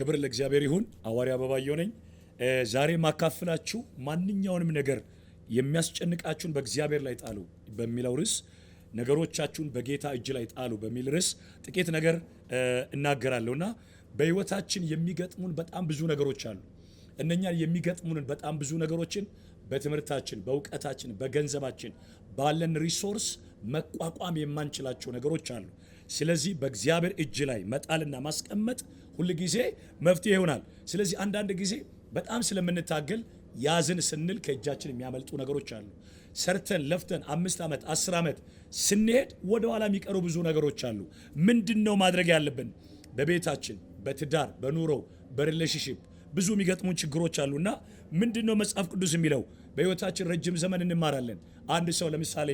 ክብር ለእግዚአብሔር ይሁን። ሐዋርያ አበባየሁ ነኝ። ዛሬ ማካፍላችሁ ማንኛውንም ነገር የሚያስጨንቃችሁን በእግዚአብሔር ላይ ጣሉ በሚለው ርዕስ ነገሮቻችሁን በጌታ እጅ ላይ ጣሉ በሚል ርዕስ ጥቂት ነገር እናገራለሁና በህይወታችን የሚገጥሙን በጣም ብዙ ነገሮች አሉ። እነኛን የሚገጥሙንን በጣም ብዙ ነገሮችን በትምህርታችን፣ በእውቀታችን፣ በገንዘባችን ባለን ሪሶርስ መቋቋም የማንችላቸው ነገሮች አሉ። ስለዚህ በእግዚአብሔር እጅ ላይ መጣልና ማስቀመጥ ሁል ጊዜ መፍትሄ ይሆናል። ስለዚህ አንዳንድ ጊዜ በጣም ስለምንታገል ያዝን ስንል ከእጃችን የሚያመልጡ ነገሮች አሉ። ሰርተን ለፍተን 5 ዓመት 10 ዓመት ስንሄድ ወደ ኋላ የሚቀሩ ብዙ ነገሮች አሉ። ምንድነው ማድረግ ያለብን? በቤታችን፣ በትዳር፣ በኑሮ፣ በሪሌሽንሺፕ ብዙ የሚገጥሙን ችግሮች አሉና ምንድነው መጽሐፍ ቅዱስ የሚለው? በህይወታችን ረጅም ዘመን እንማራለን። አንድ ሰው ለምሳሌ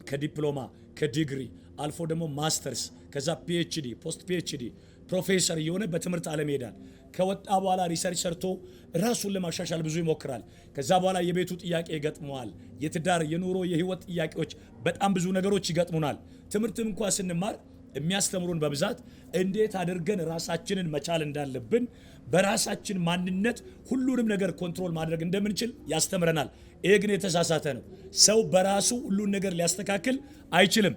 ከዲፕሎማ ከዲግሪ አልፎ ደግሞ ማስተርስ ከዛ ፒኤችዲ ፖስት ፒኤችዲ ፕሮፌሰር የሆነ በትምህርት ዓለም ይሄዳል። ከወጣ በኋላ ሪሰርች ሰርቶ ራሱን ለማሻሻል ብዙ ይሞክራል። ከዛ በኋላ የቤቱ ጥያቄ ይገጥመዋል። የትዳር የኑሮ የህይወት ጥያቄዎች በጣም ብዙ ነገሮች ይገጥሙናል። ትምህርትም እንኳን ስንማር የሚያስተምሩን በብዛት እንዴት አድርገን ራሳችንን መቻል እንዳለብን በራሳችን ማንነት ሁሉንም ነገር ኮንትሮል ማድረግ እንደምንችል ያስተምረናል። ይሄ ግን የተሳሳተ ነው። ሰው በራሱ ሁሉን ነገር ሊያስተካክል አይችልም።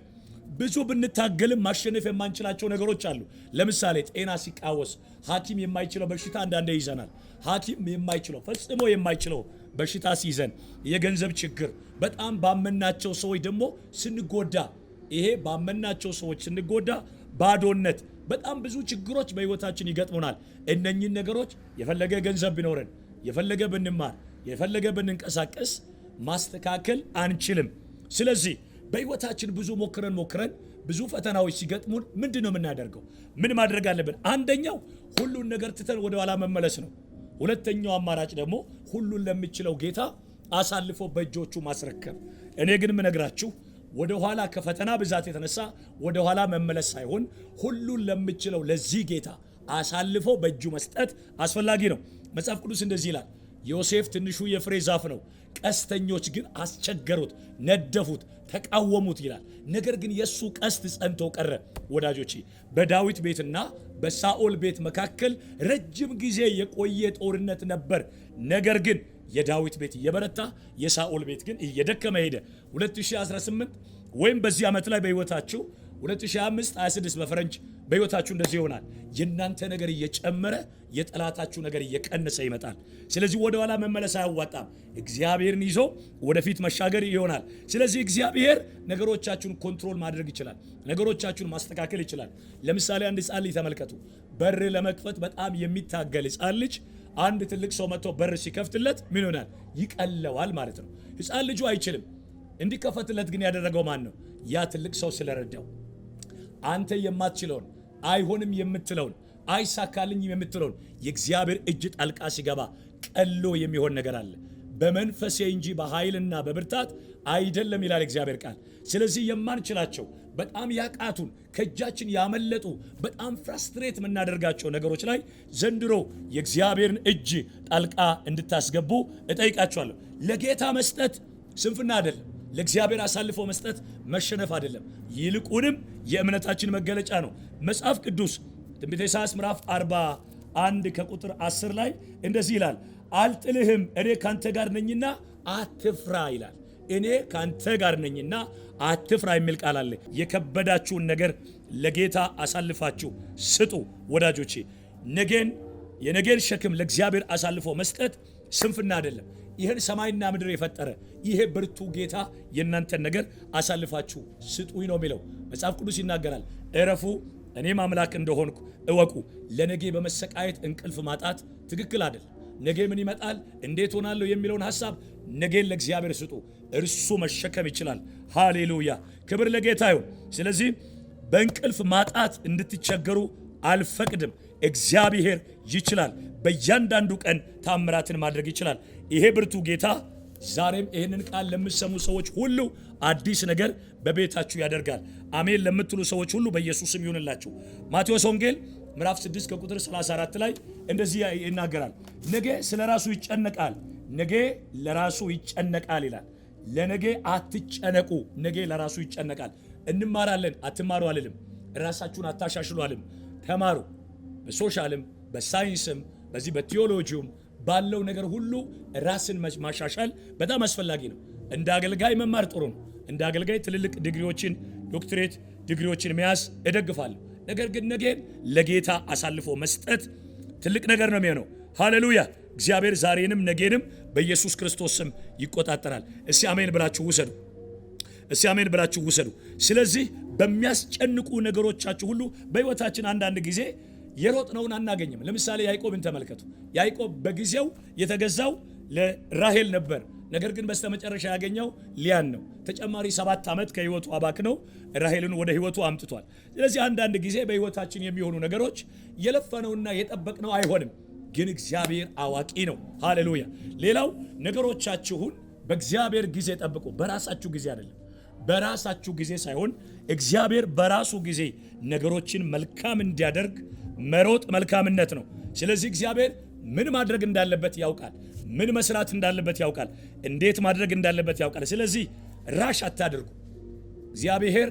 ብዙ ብንታገልም ማሸነፍ የማንችላቸው ነገሮች አሉ። ለምሳሌ ጤና ሲቃወስ ሐኪም የማይችለው በሽታ አንዳንዴ ይዘናል። ሐኪም የማይችለው ፈጽሞ የማይችለው በሽታ ሲይዘን፣ የገንዘብ ችግር፣ በጣም ባመናቸው ሰዎች ደግሞ ስንጎዳ፣ ይሄ ባመናቸው ሰዎች ስንጎዳ፣ ባዶነት፣ በጣም ብዙ ችግሮች በህይወታችን ይገጥሙናል። እነኚህን ነገሮች የፈለገ ገንዘብ ቢኖረን፣ የፈለገ ብንማር፣ የፈለገ ብንንቀሳቀስ ማስተካከል አንችልም። ስለዚህ በህይወታችን ብዙ ሞክረን ብዙ ፈተናዎች ሲገጥሙን ምንድነው የምናደርገው? ምን ማድረግ አለብን? አንደኛው ሁሉን ነገር ትተን ወደ ኋላ መመለስ ነው። ሁለተኛው አማራጭ ደግሞ ሁሉን ለሚችለው ጌታ አሳልፎ በእጆቹ ማስረከብ። እኔ ግን የምነግራችሁ ወደ ኋላ ከፈተና ብዛት የተነሳ ወደ ኋላ መመለስ ሳይሆን ሁሉን ለሚችለው ለዚህ ጌታ አሳልፎ በእጁ መስጠት አስፈላጊ ነው። መጽሐፍ ቅዱስ እንደዚህ ይላል፣ ዮሴፍ ትንሹ የፍሬ ዛፍ ነው፣ ቀስተኞች ግን አስቸገሩት፣ ነደፉት፣ ተቃወሙት ይላል። ነገር ግን የሱ ቀስት ጸንቶ ቀረ። ወዳጆቼ በዳዊት ቤትና በሳኦል ቤት መካከል ረጅም ጊዜ የቆየ ጦርነት ነበር። ነገር ግን የዳዊት ቤት እየበረታ የሳኦል ቤት ግን እየደከመ ሄደ። 2018 ወይም በዚህ ዓመት ላይ በህይወታችሁ 2025 26 በፈረንጅ በህይወታችሁ እንደዚህ ይሆናል። የእናንተ ነገር እየጨመረ የጠላታችሁ ነገር እየቀነሰ ይመጣል። ስለዚህ ወደ ኋላ መመለስ አያዋጣም። እግዚአብሔርን ይዞ ወደፊት መሻገር ይሆናል። ስለዚህ እግዚአብሔር ነገሮቻችሁን ኮንትሮል ማድረግ ይችላል። ነገሮቻችሁን ማስተካከል ይችላል። ለምሳሌ አንድ ሕፃን ልጅ ተመልከቱ። በር ለመክፈት በጣም የሚታገል ሕፃን ልጅ አንድ ትልቅ ሰው መጥቶ በር ሲከፍትለት ምን ይሆናል? ይቀለዋል ማለት ነው። ሕፃን ልጁ አይችልም። እንዲከፈትለት ግን ያደረገው ማን ነው? ያ ትልቅ ሰው ስለረዳው። አንተ የማትችለውን አይሆንም የምትለውን አይሳካልኝም የምትለውን የእግዚአብሔር እጅ ጣልቃ ሲገባ ቀሎ የሚሆን ነገር አለ። በመንፈሴ እንጂ በኃይልና በብርታት አይደለም ይላል እግዚአብሔር ቃል። ስለዚህ የማንችላቸው በጣም ያቃቱን ከእጃችን ያመለጡ በጣም ፍራስትሬት የምናደርጋቸው ነገሮች ላይ ዘንድሮ የእግዚአብሔርን እጅ ጣልቃ እንድታስገቡ እጠይቃችኋለሁ። ለጌታ መስጠት ስንፍና አይደለም። ለእግዚአብሔር አሳልፎ መስጠት መሸነፍ አይደለም። ይልቁንም የእምነታችን መገለጫ ነው። መጽሐፍ ቅዱስ ትንቢተ ኢሳይያስ ምዕራፍ 41 ከቁጥር 10 ላይ እንደዚህ ይላል፣ አልጥልህም እኔ ካንተ ጋር ነኝና አትፍራ ይላል። እኔ ካንተ ጋር ነኝና አትፍራ የሚል ቃል አለ። የከበዳችሁን ነገር ለጌታ አሳልፋችሁ ስጡ ወዳጆቼ። የነገን ሸክም ለእግዚአብሔር አሳልፎ መስጠት ስንፍና አይደለም። ይህን ሰማይና ምድር የፈጠረ ይሄ ብርቱ ጌታ የእናንተን ነገር አሳልፋችሁ ስጡኝ ነው የሚለው። መጽሐፍ ቅዱስ ይናገራል፣ እረፉ እኔም አምላክ እንደሆንኩ እወቁ። ለነገ በመሰቃየት እንቅልፍ ማጣት ትክክል አይደለም። ነገ ምን ይመጣል እንዴት ሆናለሁ የሚለውን ሐሳብ ነገን ለእግዚአብሔር ስጡ። እርሱ መሸከም ይችላል። ሃሌሉያ፣ ክብር ለጌታ ይሁን። ስለዚህ በእንቅልፍ ማጣት እንድትቸገሩ አልፈቅድም። እግዚአብሔር ይችላል። በእያንዳንዱ ቀን ታምራትን ማድረግ ይችላል። ይሄ ብርቱ ጌታ ዛሬም ይህንን ቃል ለምትሰሙ ሰዎች ሁሉ አዲስ ነገር በቤታችሁ ያደርጋል። አሜን ለምትሉ ሰዎች ሁሉ በኢየሱስም ይሁንላችሁ። ማቴዎስ ወንጌል ምዕራፍ 6 ከቁጥር 34 ላይ እንደዚህ ይናገራል። ነገ ስለራሱ ይጨነቃል፣ ነገ ለራሱ ይጨነቃል ይላል። ለነገ አትጨነቁ፣ ነገ ለራሱ ይጨነቃል። እንማራለን፣ አትማሩ አልልም። ራሳችሁን አታሻሽሉ አልልም። ተማሩ። በሶሻልም በሳይንስም በዚህ በቴዎሎጂውም ባለው ነገር ሁሉ ራስን ማሻሻል በጣም አስፈላጊ ነው። እንደ አገልጋይ መማር ጥሩ ነው። እንደ አገልጋይ ትልልቅ ዲግሪዎችን ዶክትሬት ዲግሪዎችን መያዝ እደግፋለሁ። ነገር ግን ነገን ለጌታ አሳልፎ መስጠት ትልቅ ነገር ነው የሚሆነው። ሃሌሉያ! እግዚአብሔር ዛሬንም ነገንም በኢየሱስ ክርስቶስ ስም ይቆጣጠራል። እስቲ አሜን ብላችሁ ውሰዱ። እስቲ አሜን ብላችሁ ውሰዱ። ስለዚህ በሚያስጨንቁ ነገሮቻችሁ ሁሉ በሕይወታችን አንዳንድ ጊዜ የሮጥነውን አናገኝም። ለምሳሌ ያዕቆብን ተመልከቱ። ያዕቆብ በጊዜው የተገዛው ለራሔል ነበር። ነገር ግን በስተመጨረሻ ያገኘው ሊያን ነው። ተጨማሪ 7 ዓመት ከህይወቱ አባክነው ራሔልን ወደ ህይወቱ አምጥቷል። ስለዚህ አንዳንድ ጊዜ በህይወታችን የሚሆኑ ነገሮች የለፈነውና የጠበቅነው አይሆንም፣ ግን እግዚአብሔር አዋቂ ነው። ሃሌሉያ! ሌላው ነገሮቻችሁን በእግዚአብሔር ጊዜ ጠብቁ። በራሳችሁ ጊዜ አይደለም። በራሳችሁ ጊዜ ሳይሆን እግዚአብሔር በራሱ ጊዜ ነገሮችን መልካም እንዲያደርግ መሮጥ መልካምነት ነው። ስለዚህ እግዚአብሔር ምን ማድረግ እንዳለበት ያውቃል። ምን መስራት እንዳለበት ያውቃል። እንዴት ማድረግ እንዳለበት ያውቃል። ስለዚህ ራሽ አታድርጉ። እግዚአብሔር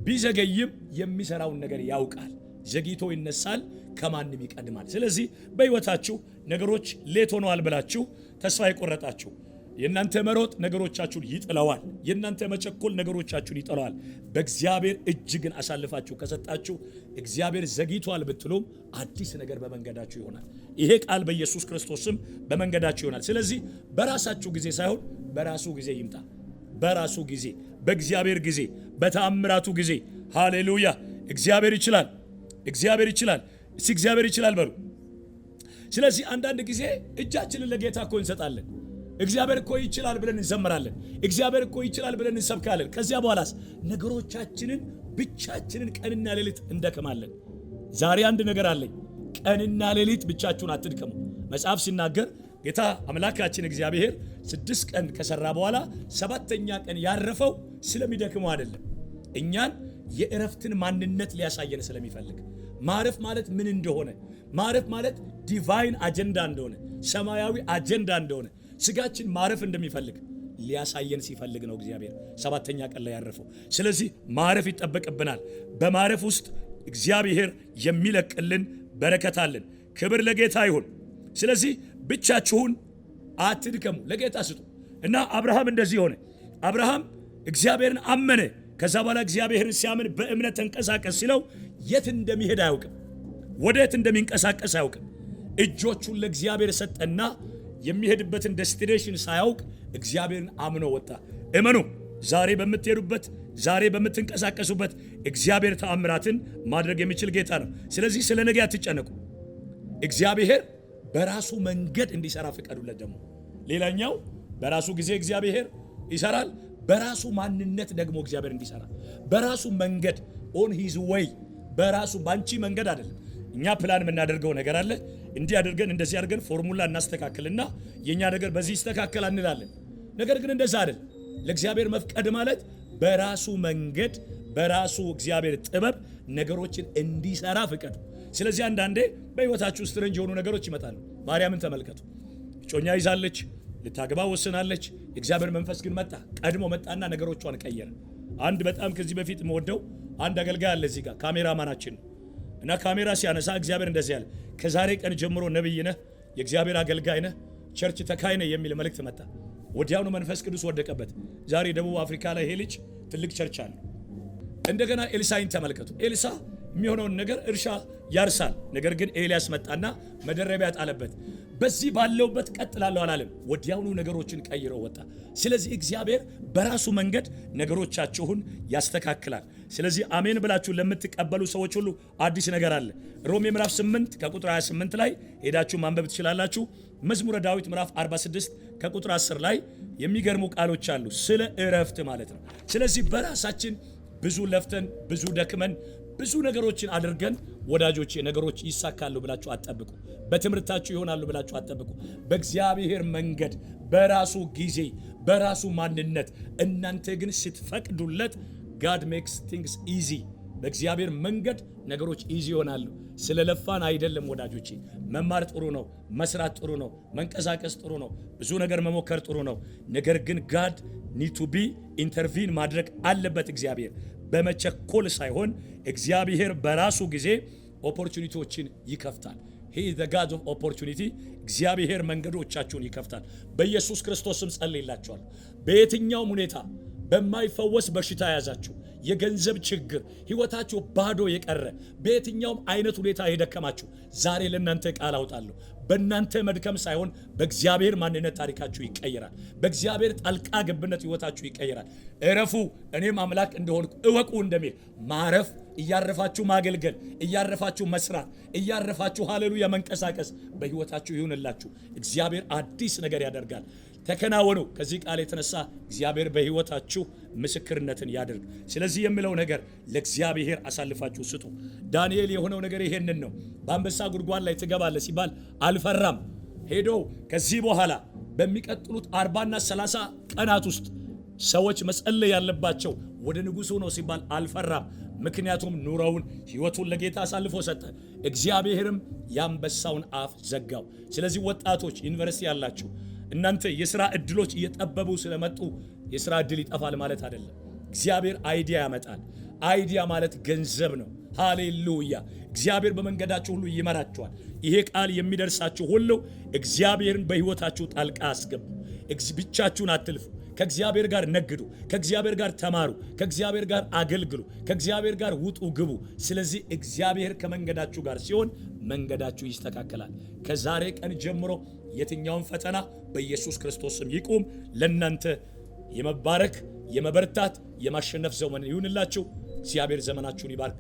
ቢዘገይም የሚሰራውን ነገር ያውቃል። ዘግይቶ ይነሳል፣ ከማንም ይቀድማል። ስለዚህ በህይወታችሁ ነገሮች ሌት ሆነዋል ብላችሁ ተስፋ የቆረጣችሁ የእናንተ መሮጥ ነገሮቻችሁን ይጥለዋል። የእናንተ መቸኮል ነገሮቻችሁን ይጥለዋል። በእግዚአብሔር እጅ ግን አሳልፋችሁ ከሰጣችሁ እግዚአብሔር ዘግይቷል ብትሉም አዲስ ነገር በመንገዳችሁ ይሆናል። ይሄ ቃል በኢየሱስ ክርስቶስ ስም በመንገዳችሁ ይሆናል። ስለዚህ በራሳችሁ ጊዜ ሳይሆን በራሱ ጊዜ ይምጣ። በራሱ ጊዜ፣ በእግዚአብሔር ጊዜ፣ በተአምራቱ ጊዜ። ሃሌሉያ! እግዚአብሔር ይችላል። እግዚአብሔር ይችላል። እስቲ እግዚአብሔር ይችላል በሉ። ስለዚህ አንዳንድ ጊዜ እጃችንን ለጌታ እኮ እንሰጣለን። እግዚአብሔር እኮ ይችላል ብለን እንዘምራለን። እግዚአብሔር እኮ ይችላል ብለን እንሰብካለን። ከዚያ በኋላስ ነገሮቻችንን ብቻችንን ቀንና ሌሊት እንደከማለን። ዛሬ አንድ ነገር አለኝ። ቀንና ሌሊት ብቻችሁን አትድከሙ። መጽሐፍ ሲናገር ጌታ አምላካችን እግዚአብሔር 6 ቀን ከሰራ በኋላ 7ኛ ቀን ያረፈው ስለሚደክመው አይደለም። እኛን የእረፍትን ማንነት ሊያሳየን ስለሚፈልግ ማረፍ ማለት ምን እንደሆነ፣ ማረፍ ማለት ዲቫይን አጀንዳ እንደሆነ፣ ሰማያዊ አጀንዳ እንደሆነ፣ ስጋችን ማረፍ እንደሚፈልግ ሊያሳየን ሲፈልግ ነው እግዚአብሔር 7ኛ ቀን ላይ ያረፈው። ስለዚህ ማረፍ ይጠበቅብናል። በማረፍ ውስጥ እግዚአብሔር የሚለቅልን በረከት አለን። ክብር ለጌታ ይሁን። ስለዚህ ብቻችሁን አትድከሙ፣ ለጌታ ስጡ እና አብርሃም እንደዚህ ሆነ። አብርሃም እግዚአብሔርን አመነ። ከዛ በኋላ እግዚአብሔርን ሲያምን በእምነት ተንቀሳቀስ ሲለው የት እንደሚሄድ አያውቅም፣ ወዴት እንደሚንቀሳቀስ አያውቅም። እጆቹን ለእግዚአብሔር ሰጠና የሚሄድበትን ዴስቲኔሽን ሳያውቅ እግዚአብሔርን አምኖ ወጣ። እመኑ፣ ዛሬ በምትሄዱበት፣ ዛሬ በምትንቀሳቀሱበት እግዚአብሔር ተአምራትን ማድረግ የሚችል ጌታ ነው። ስለዚህ ስለ ነገ አትጨነቁ። እግዚአብሔር በራሱ መንገድ እንዲሰራ ፍቀዱለት። ደግሞ ሌላኛው በራሱ ጊዜ እግዚአብሔር ይሰራል። በራሱ ማንነት ደግሞ እግዚአብሔር እንዲሰራ በራሱ መንገድ ኦን ሂዝ ዌይ፣ በራሱ ባንቺ መንገድ አይደለም። እኛ ፕላን የምናደርገው ነገር አለ። እንዲህ አድርገን እንደዚህ አድርገን ፎርሙላ እናስተካክልና የኛ ነገር በዚህ ይስተካከል እንላለን። ነገር ግን እንደዛ አይደል። ለእግዚአብሔር መፍቀድ ማለት በራሱ መንገድ በራሱ እግዚአብሔር ጥበብ ነገሮችን እንዲሰራ ፍቀዱ። ስለዚህ አንዳንዴ በህይወታችሁ ስትረንጅ የሆኑ ነገሮች ይመጣሉ። ማርያምን ተመልከቱ። እጮኛ ይዛለች፣ ልታገባ ወስናለች። የእግዚአብሔር መንፈስ ግን መጣ፣ ቀድሞ መጣና ነገሮቿን ቀየረ። አንድ በጣም ከዚህ በፊት የምወደው አንድ አገልጋይ አለ እዚህ ጋር ካሜራማናችን ነው። እና ካሜራ ሲያነሳ እግዚአብሔር እንደዚህ ያለ፣ ከዛሬ ቀን ጀምሮ ነብይ ነህ፣ የእግዚአብሔር አገልጋይ ነህ፣ ቸርች ተካይ ነህ የሚል መልእክት መጣ። ወዲያውኑ መንፈስ ቅዱስ ወደቀበት። ዛሬ ደቡብ አፍሪካ ላይ ይሄ ልጅ ትልቅ ቸርች አለ። እንደገና ኤልሳዕን ተመልከቱ። ኤልሳ የሚሆነውን ነገር እርሻ ያርሳል። ነገር ግን ኤልያስ መጣና መደረቢያ ጣለበት። በዚህ ባለውበት ቀጥላለሁ አላለም። ወዲያውኑ ነገሮችን ቀይሮ ወጣ። ስለዚህ እግዚአብሔር በራሱ መንገድ ነገሮቻችሁን ያስተካክላል። ስለዚህ አሜን ብላችሁ ለምትቀበሉ ሰዎች ሁሉ አዲስ ነገር አለ። ሮሜ ምዕራፍ 8 ከቁጥር 28 ላይ ሄዳችሁ ማንበብ ትችላላችሁ። መዝሙረ ዳዊት ምዕራፍ 46 ከቁጥር 10 ላይ የሚገርሙ ቃሎች አሉ፣ ስለ እረፍት ማለት ነው። ስለዚህ በራሳችን ብዙ ለፍተን ብዙ ደክመን ብዙ ነገሮችን አድርገን ወዳጆቼ ነገሮች ይሳካሉ ብላችሁ አትጠብቁ። በትምህርታችሁ ይሆናሉ ብላችሁ አትጠብቁ። በእግዚአብሔር መንገድ በራሱ ጊዜ በራሱ ማንነት እናንተ ግን ስትፈቅዱለት God makes things easy። በእግዚአብሔር መንገድ ነገሮች ኢዚ ይሆናሉ። ስለለፋን አይደለም ወዳጆቼ። መማር ጥሩ ነው፣ መስራት ጥሩ ነው፣ መንቀሳቀስ ጥሩ ነው፣ ብዙ ነገር መሞከር ጥሩ ነው። ነገር ግን God need to be intervene ማድረግ አለበት። እግዚአብሔር በመቸኮል ሳይሆን እግዚአብሔር በራሱ ጊዜ ኦፖርቹኒቲዎችን ይከፍታል። he is the God of opportunity እግዚአብሔር መንገዶቻችሁን ይከፍታል። በኢየሱስ ክርስቶስ ስም ጸልይላችኋለሁ። በየትኛውም ሁኔታ በማይፈወስ በሽታ ያዛችሁ የገንዘብ ችግር ህይወታችሁ ባዶ የቀረ በየትኛውም አይነት ሁኔታ የደከማችሁ ዛሬ ለእናንተ ቃል አውጣለሁ። በእናንተ መድከም ሳይሆን በእግዚአብሔር ማንነት ታሪካችሁ ይቀየራል። በእግዚአብሔር ጣልቃ ገብነት ህይወታችሁ ይቀየራል። እረፉ እኔም አምላክ እንደሆንኩ እወቁ እንደሚል ማረፍ፣ እያረፋችሁ ማገልገል፣ እያረፋችሁ መስራት፣ እያረፋችሁ ሃሌሉያ መንቀሳቀስ በህይወታችሁ ይሁንላችሁ። እግዚአብሔር አዲስ ነገር ያደርጋል። ተከናወኑ። ከዚህ ቃል የተነሳ እግዚአብሔር በህይወታችሁ ምስክርነትን ያደርግ። ስለዚህ የሚለው ነገር ለእግዚአብሔር አሳልፋችሁ ስጡ። ዳንኤል የሆነው ነገር ይሄንን ነው። በአንበሳ ጉድጓድ ላይ ትገባለህ ሲባል አልፈራም። ሄዶ ከዚህ በኋላ በሚቀጥሉት 40 እና 30 ቀናት ውስጥ ሰዎች መጸለይ ያለባቸው ወደ ንጉሱ ነው ሲባል አልፈራም። ምክንያቱም ኑሮውን ህይወቱን ለጌታ አሳልፎ ሰጠ። እግዚአብሔርም የአንበሳውን አፍ ዘጋው። ስለዚህ ወጣቶች ዩኒቨርሲቲ ያላችሁ እናንተ የሥራ እድሎች እየጠበቡ ስለመጡ የሥራ እድል ይጠፋል ማለት አይደለም። እግዚአብሔር አይዲያ ያመጣል። አይዲያ ማለት ገንዘብ ነው። ሃሌሉያ! እግዚአብሔር በመንገዳችሁ ሁሉ ይመራችኋል። ይሄ ቃል የሚደርሳችሁ ሁሉ እግዚአብሔርን በህይወታችሁ ጣልቃ አስገቡ። ብቻችሁን አትልፉ። ከእግዚአብሔር ጋር ነግዱ። ከእግዚአብሔር ጋር ተማሩ። ከእግዚአብሔር ጋር አገልግሉ። ከእግዚአብሔር ጋር ውጡ ግቡ። ስለዚህ እግዚአብሔር ከመንገዳችሁ ጋር ሲሆን መንገዳችሁ ይስተካከላል። ከዛሬ ቀን ጀምሮ የትኛውን ፈተና በኢየሱስ ክርስቶስ ስም ይቁም። ለእናንተ የመባረክ የመበርታት የማሸነፍ ዘመን ይሁንላችሁ። እግዚአብሔር ዘመናችሁን ይባርክ።